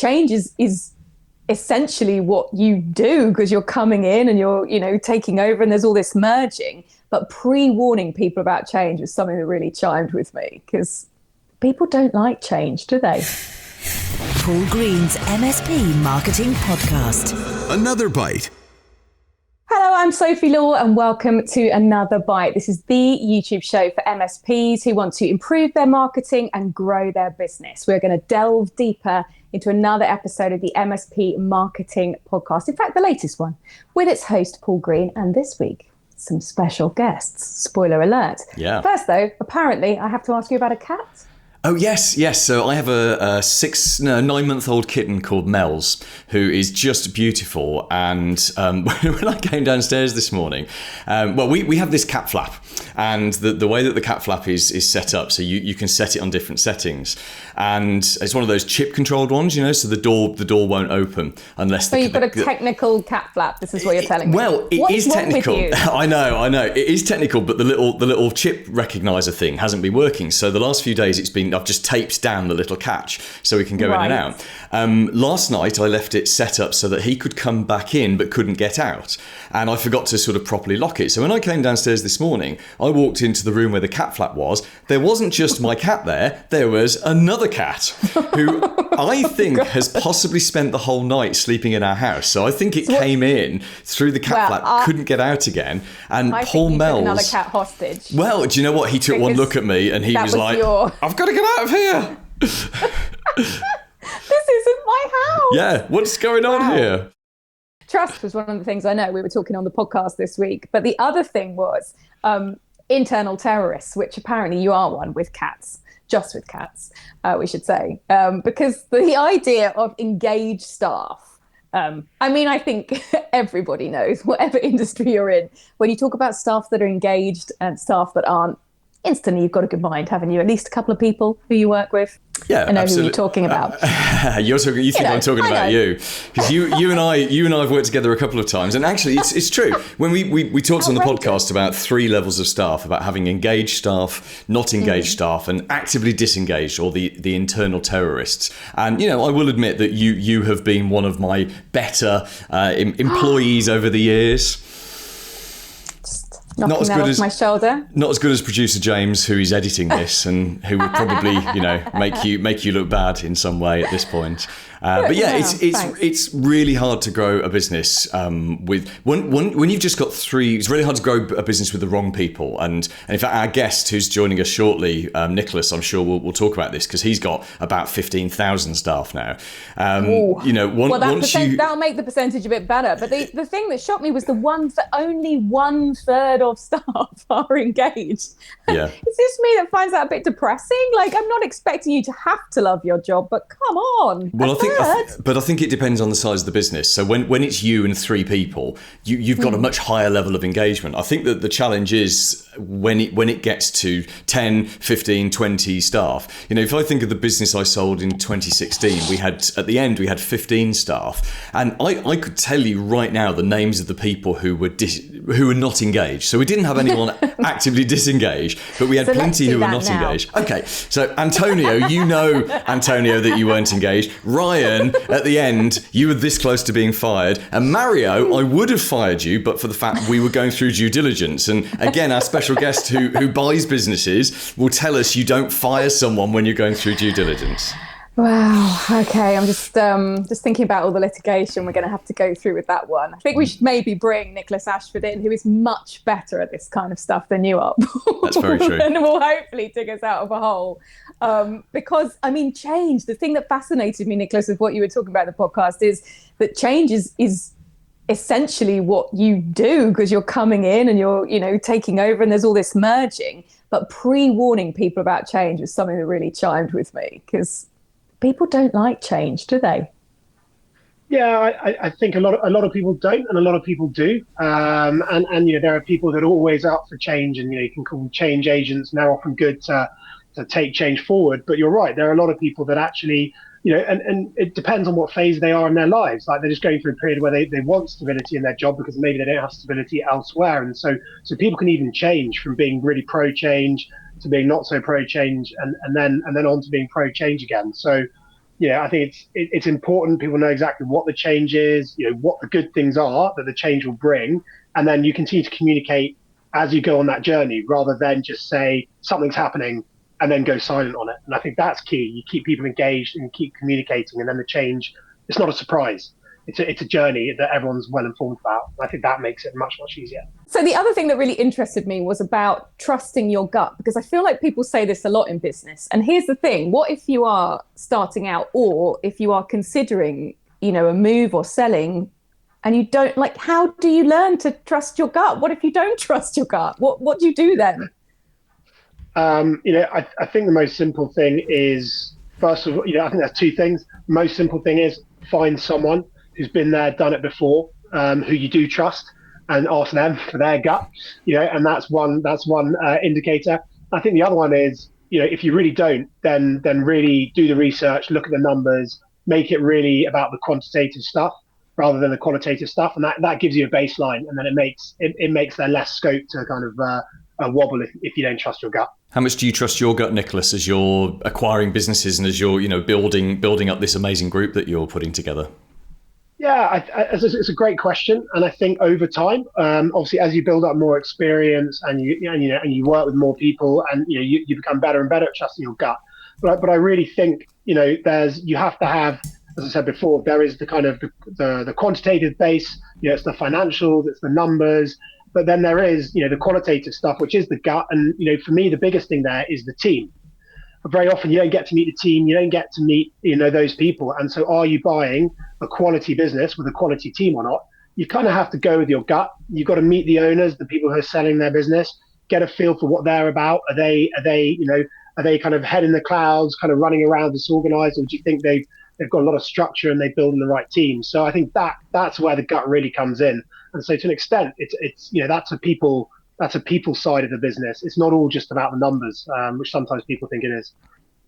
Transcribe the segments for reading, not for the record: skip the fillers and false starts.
change is essentially what you do because you're coming in and you're, taking over and there's all this merging. But pre-warning people about change was something that really chimed with me because people don't like change, do they? Paul Green's MSP Marketing Podcast. Another Byte. Hello, I'm Sophie Law and welcome to Another Byte. This is the YouTube show for MSPs who want to improve their marketing and grow their business. We're going to delve deeper into another episode of the MSP Marketing Podcast. In fact, the latest one with its host, Paul Green. And this week, some special guests. Spoiler alert. Yeah. First, though, apparently I have to ask you about a cat. Oh, yes. So I have a 9-month-old kitten called Mel's, who is just beautiful. And when I came downstairs this morning, we have this cat flap. And the way that the cat flap is set up, so you can set it on different settings. And it's one of those chip-controlled ones, so the door won't open unless... So you've got a technical cat flap, this is what you're telling me. Well, it is technical. What's wrong with you? I know. It is technical, but the little chip recognizer thing hasn't been working. So the last few days I've just taped down the little catch so we can go in and out. Last night I left it set up so that he could come back in but couldn't get out. And I forgot to sort of properly lock it. So when I came downstairs this morning, I walked into the room where the cat flap was. There wasn't just my cat there was another cat who I think has possibly spent the whole night sleeping in our house. So I think it came in through the cat flap, couldn't get out again. And I Paul think you Mel's... took another cat hostage. Well, do you know what? He took one look at me and he was like, I've got to get out of here. This isn't my house. Yeah, what's going on here? Trust was one of the things I know we were talking on the podcast this week. But the other thing was internal terrorists, which apparently you are one with cats, just with cats, we should say. Because the idea of engaged staff, I think everybody knows, whatever industry you're in, when you talk about staff that are engaged and staff that aren't, instantly you've got a good mind, haven't you? At least a couple of people who you work with. Yeah, I know absolutely. Who you're talking about. You think I'm talking about you, because you and I have worked together a couple of times, and actually it's true. When we talked on the podcast about 3 levels of staff, about having engaged staff, not engaged staff, and actively disengaged, or the internal terrorists. And I will admit that you have been one of my better employees over the years. Knocking that off my shoulder. Not as good as producer James, who is editing this and who would probably, make you look bad in some way at this point. But yeah, it's really hard to grow a business with when you've just got 3. It's really hard to grow a business with the wrong people. And in fact, our guest who's joining us shortly, Nicholas, I'm sure we'll talk about this because he's got about 15,000 staff now. That'll make the percentage a bit better. But the thing that shocked me was only 1/3 of staff are engaged. Yeah. Is this me that finds that a bit depressing? Like, I'm not expecting you to have to love your job, but come on. Well, I think it depends on the size of the business. So when it's you and 3 people, you've got a much higher level of engagement. I think that the challenge is when it gets to 10, 15, 20 staff. If I think of the business I sold in 2016, we had 15 staff, and I could tell you right now the names of the people who were not engaged. So we didn't have anyone actively disengaged, but we had plenty who were not engaged. Okay, so Antonio, Antonio, that you weren't engaged. Ryan, at the end, you were this close to being fired. And Mario, I would have fired you, but for the fact we were going through due diligence. And again, our special guest who buys businesses will tell us you don't fire someone when you're going through due diligence. Wow. Okay. I'm just thinking about all the litigation we're going to have to go through with that one. I think we should maybe bring Nicholas Ashford in, who is much better at this kind of stuff than you are. That's very true. And will hopefully dig us out of a hole. Because, change, the thing that fascinated me, Nicholas, with what you were talking about in the podcast is that change is essentially what you do because you're coming in and you're, taking over and there's all this merging. But pre-warning people about change was something that really chimed with me because people don't like change, do they? Yeah, I think a lot of people don't, and a lot of people do. And there are people that are always out for change, and you can call them change agents, and they're often good to take change forward. But you're right, there are a lot of people that actually, and it depends on what phase they are in their lives. Like they're just going through a period where they want stability in their job because maybe they don't have stability elsewhere, and so people can even change from being really pro change to being not so pro change, and then on to being pro change again. So I think it's important people know exactly what the change is, what the good things are that the change will bring, and then you continue to communicate as you go on that journey, rather than just say something's happening and then go silent on it. And I think that's key. You keep people engaged and keep communicating, and then the change, it's not a surprise. It's a journey that everyone's well informed about. I think that makes it much, much easier. So the other thing that really interested me was about trusting your gut, because I feel like people say this a lot in business. And here's the thing: what if you are starting out, or if you are considering, a move or selling, and you don't, like, how do you learn to trust your gut? What if you don't trust your gut? What do you do then? I think the most simple thing is, first of all, I think there's two things. The most simple thing is find someone who's been there, done it before, who you do trust, and ask them for their gut, and that's one indicator. I think the other one is, if you really don't, then really do the research, look at the numbers, make it really about the quantitative stuff rather than the qualitative stuff, and that gives you a baseline, and then it makes there less scope to kind of wobble if you don't trust your gut. How much do you trust your gut, Nicholas, as you're acquiring businesses and as you're building up this amazing group that you're putting together? Yeah, it's a great question, and I think over time, obviously, as you build up more experience and you work with more people, and you become better and better at trusting your gut. But I really think you have to have, as I said before, there is the kind of the quantitative base. It's the financials, it's the numbers, but then there is the qualitative stuff, which is the gut. And for me, the biggest thing there is the team. But very often you don't get to meet the team, you don't get to meet those people. And so are you buying a quality business with a quality team or not? You kind of have to go with your gut. You've got to meet the owners, the people who are selling their business, get a feel for what they're about. Are they kind of head in the clouds, kind of running around disorganized, or do you think they've got a lot of structure and they build in the right team? So I think that's where the gut really comes in. And so to an extent, it's that's a people side of the business. It's not all just about the numbers, which sometimes people think it is.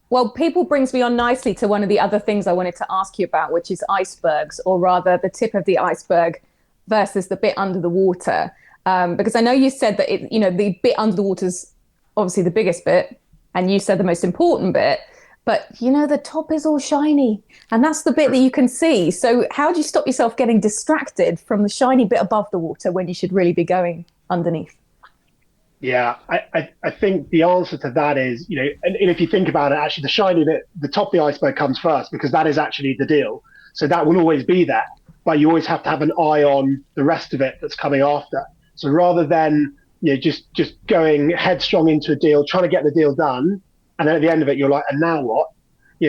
Well, people brings me on nicely to one of the other things I wanted to ask you about, which is icebergs, or rather the tip of the iceberg versus the bit under the water. Because I know you said that the bit under the water is obviously the biggest bit, and you said the most important bit, but the top is all shiny, and that's the bit that you can see. So how do you stop yourself getting distracted from the shiny bit above the water when you should really be going underneath? Yeah, I think the answer to that is, and if you think about it, actually the shiny bit, the top of the iceberg comes first, because that is actually the deal. So that will always be there, but you always have to have an eye on the rest of it that's coming after. So rather than just going headstrong into a deal, trying to get the deal done, and then at the end of it, you're like, and now what?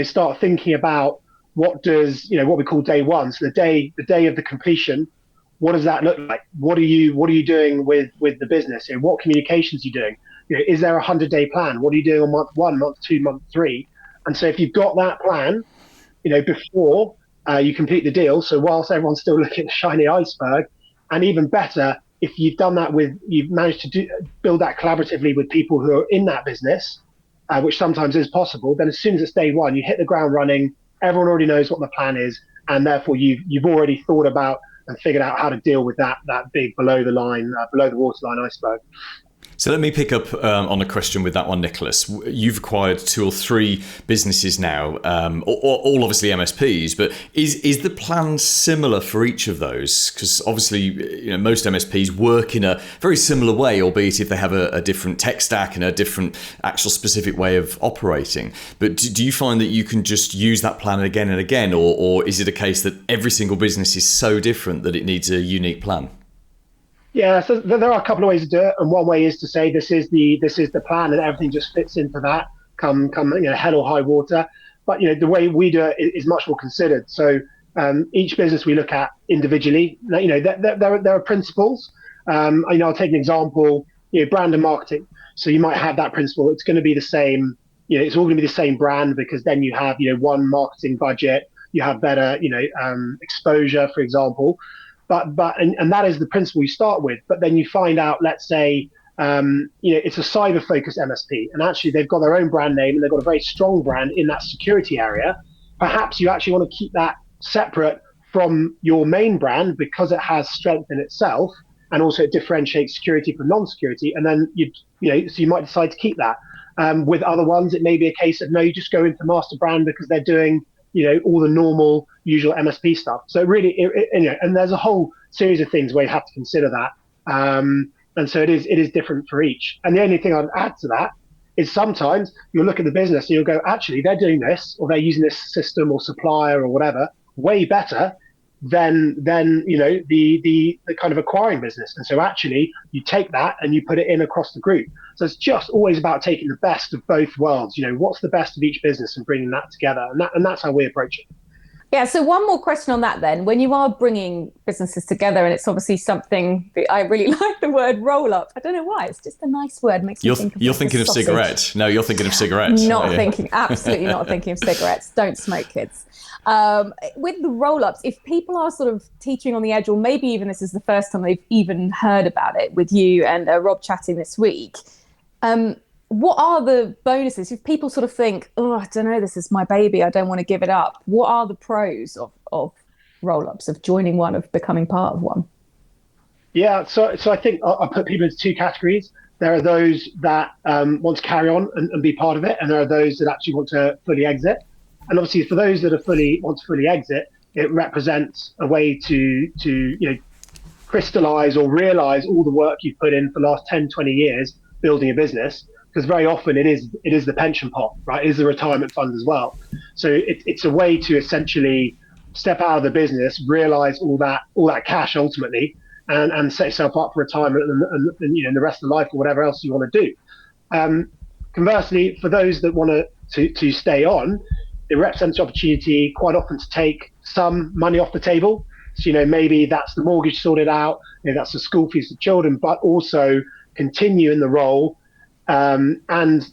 Start thinking about what we call day one. So the day of the completion. What does that look like? What are you doing with the business? What communications are you doing? Is there a 100-day plan? What are you doing on month 1, month 2, month 3? And so if you've got that plan, before you complete the deal, so whilst everyone's still looking at the shiny iceberg, and even better, if you've done that you've managed to build that collaboratively with people who are in that business, which sometimes is possible, then as soon as it's day one, you hit the ground running, everyone already knows what the plan is, and therefore you've already thought about and figured out how to deal with that big below the waterline iceberg. So let me pick up on a question with that one, Nicholas. You've acquired 2 or 3 businesses now, all obviously MSPs, but is the plan similar for each of those? Because obviously, most MSPs work in a very similar way, albeit if they have a different tech stack and a different actual specific way of operating. But do you find that you can just use that plan again and again, or is it a case that every single business is so different that it needs a unique plan? Yeah, so there are a couple of ways to do it, and one way is to say this is the plan, and everything just fits into that. Come hell or high water. But the way we do it is much more considered. So each business we look at individually. There are principles. I'll take an example. Brand and marketing. So you might have that principle. It's going to be the same. It's all going to be the same brand, because then you have one marketing budget. You have better exposure, for example. But that is the principle you start with. But then you find out, let's say, it's a cyber-focused MSP, and actually they've got their own brand name and they've got a very strong brand in that security area. Perhaps you actually want to keep that separate from your main brand because it has strength in itself, and also it differentiates security from non-security. And then so you might decide to keep that. With other ones, it may be a case of no, you just go into master brand because they're doing all the normal, usual MSP stuff. So really, and there's a whole series of things where you have to consider that. And so it is different for each. And the only thing I'd add to that is sometimes you'll look at the business and you'll go, actually, they're doing this, or they're using this system or supplier or whatever way better than the kind of acquiring business. And so actually you take that and you put it in across the group. So it's just always about taking the best of both worlds. What's the best of each business and bringing that together. And that's how we approach it. Yeah, so one more question on that then. When you are bringing businesses together, and it's obviously something that I really like the word roll-up. I don't know why, it's just a nice word. Makes me think of You're thinking of cigarettes. No, you're thinking of cigarettes. Absolutely not thinking of cigarettes. Don't smoke, kids. With the roll-ups, if people are sort of teetering on the edge, or maybe even this is the first time they've even heard about it with you and Rob chatting this week, what are the bonuses? If people sort of think, I don't know, this is my baby, I don't want to give it up. What are the pros of roll-ups, of joining one, of becoming part of one? Yeah, so I think I'll put people into two categories. There are those that want to carry on and be part of it, and there are those that actually want to fully exit. And obviously, for those that want to fully exit, it represents a way to crystallize or realize all the work you've put in for the last 10, 20 years building a business. Because very often it is the pension pot, right? It is the retirement fund as well. So it's a way to essentially step out of the business, realize all that cash ultimately, and set yourself up for retirement and the rest of life or whatever else you want to do. Conversely, for those that want to stay on, it represents the opportunity quite often to take some money off the table. So maybe that's the mortgage sorted out, maybe that's the school fees for children, but also continue in the role. And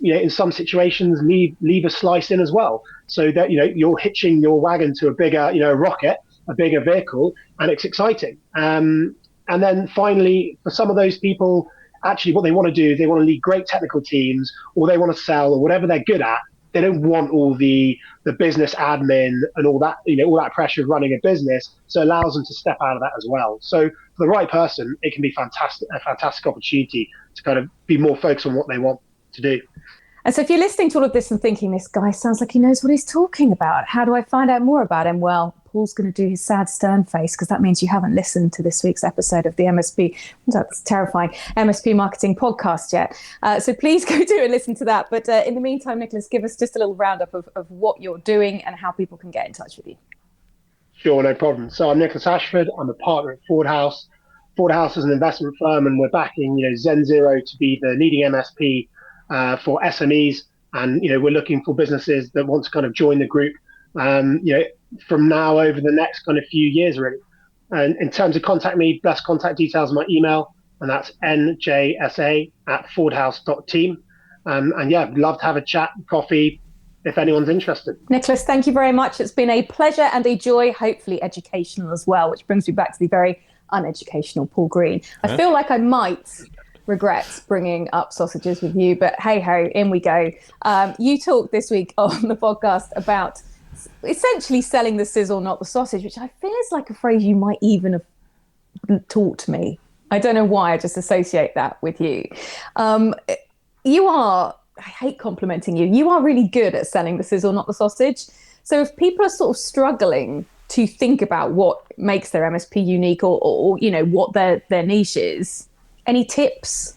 in some situations leave a slice in as well, so that you're hitching your wagon to a bigger rocket, a bigger vehicle, and it's exciting. And then finally, for some of those people, actually what they want to do is they want to lead great technical teams, or they want to sell, or whatever they're good at. They don't want all the business admin and all that pressure of running a business. So it allows them to step out of that as well. So for the right person, it can be a fantastic opportunity to kind of be more focused on what they want to do. And so if you're listening to all of this and thinking, this guy sounds like he knows what he's talking about, how do I find out more about him? Well, Paul's going to do his sad, stern face, because that means you haven't listened to this week's episode of the MSP, that's terrifying, MSP Marketing Podcast yet. So please go do and listen to that. But in the meantime, Nicholas, give us just a little roundup of what you're doing and how people can get in touch with you. Sure, no problem. So I'm Nicholas Ashford. I'm a partner at Ford House. Ford House is an investment firm, and we're backing Zen Zero to be the leading MSP for SMEs. And we're looking for businesses that want to kind of join the group. From now over the next kind of few years, really. And in terms of contact me, best contact details, my email, and that's njsa@fordhouse.team. And yeah, love to have a chat, coffee, if anyone's interested. Nicholas, thank you very much. It's been a pleasure and a joy, hopefully educational as well, which brings me back to the very uneducational Paul Green. I feel like I might regret bringing up sausages with you, but hey ho, in we go. You talked this week on the podcast about essentially selling the sizzle, not the sausage, which I feel is like a phrase you might even have taught me. I don't know why, I just associate that with you. You are, I hate complimenting you, you are really good at selling the sizzle, not the sausage. So if people are sort of struggling to think about what makes their MSP unique or what their niche is, any tips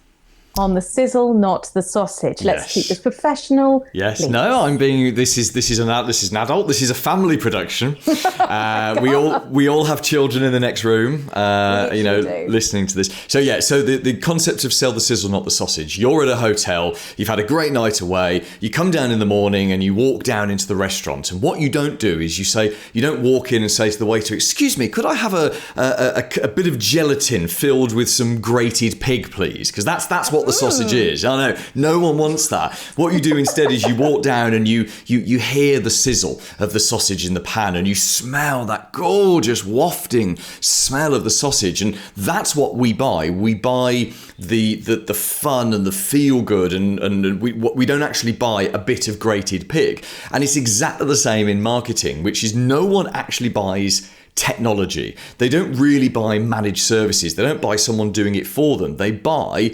on the sizzle, not the sausage? Let's keep this professional. Yes. Please. No, I'm being. This is an adult. This is a family production. We all have children in the next room. Listening to this. So yeah. So the concept of sell the sizzle, not the sausage. You're at a hotel. You've had a great night away. You come down in the morning and you walk down into the restaurant. And what you don't do is you don't walk in and say to the waiter, "Excuse me, could I have a bit of gelatin filled with some grated pig, please?" Because that's what the sausage is. I know no one wants that. What you do instead is you walk down and you hear the sizzle of the sausage in the pan, and you smell that gorgeous wafting smell of the sausage, and that's what we buy. We buy the fun and the feel good, and we don't actually buy a bit of grated pig. And it's exactly the same in marketing, which is no one actually buys technology. They don't really buy managed services. They don't buy someone doing it for them. They buy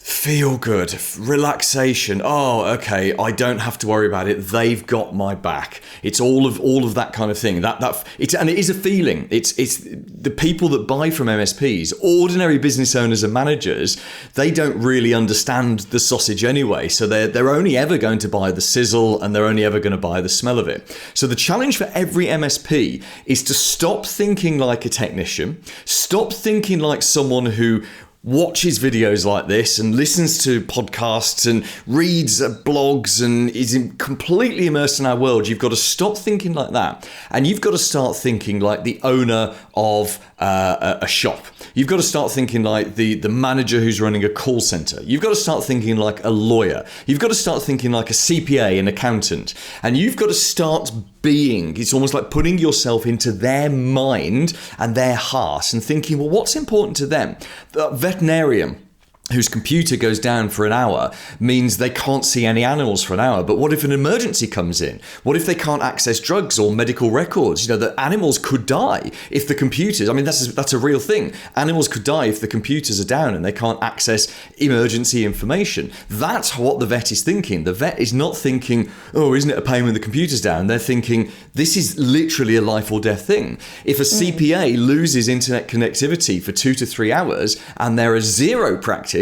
Feel good, relaxation. Oh, okay, I don't have to worry about it. They've got my back. It's all of that kind of thing. And it is a feeling. It's the people that buy from MSPs, ordinary business owners and managers. They don't really understand the sausage anyway, so they're only ever going to buy the sizzle, and they're only ever going to buy the smell of it. So the challenge for every MSP is to stop thinking like a technician, stop thinking like someone who watches videos like this and listens to podcasts and reads blogs and is completely immersed in our world. You've got to stop thinking like that, and you've got to start thinking like the owner of a shop. You've got to start thinking like the manager who's running a call center. You've got to start thinking like a lawyer. You've got to start thinking like a CPA, an accountant, and you've got to start being. It's almost like putting yourself into their mind and their heart and thinking, well, what's important to them? The veterinarian whose computer goes down for an hour means they can't see any animals for an hour. But what if an emergency comes in? What if they can't access drugs or medical records? The animals could die if the computers, that's a real thing. Animals could die if the computers are down and they can't access emergency information. That's what the vet is thinking. The vet is not thinking, oh, isn't it a pain when the computer's down? They're thinking, this is literally a life or death thing. If a CPA loses internet connectivity for 2 to 3 hours and there is zero practice,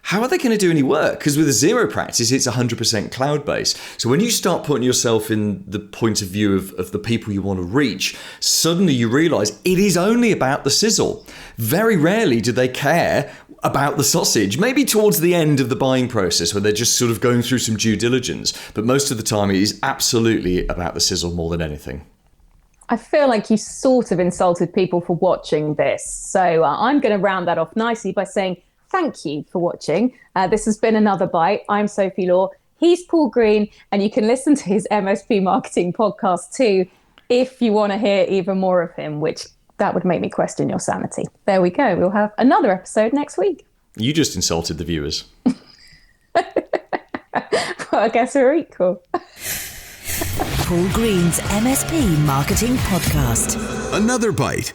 how are they going to do any work? Because with a zero practice, it's 100% cloud-based. So when you start putting yourself in the point of view of the people you want to reach, suddenly you realize it is only about the sizzle. Very rarely do they care about the sausage, maybe towards the end of the buying process where they're just sort of going through some due diligence. But most of the time, it is absolutely about the sizzle more than anything. I feel like you sort of insulted people for watching this. So I'm going to round that off nicely by saying, thank you for watching. This has been Another Byte. I'm Sophie Law. He's Paul Green, and you can listen to his MSP marketing podcast too if you want to hear even more of him, which that would make me question your sanity. There we go. We'll have another episode next week. You just insulted the viewers. Well, I guess we're equal. Paul Green's MSP Marketing Podcast. Another Byte.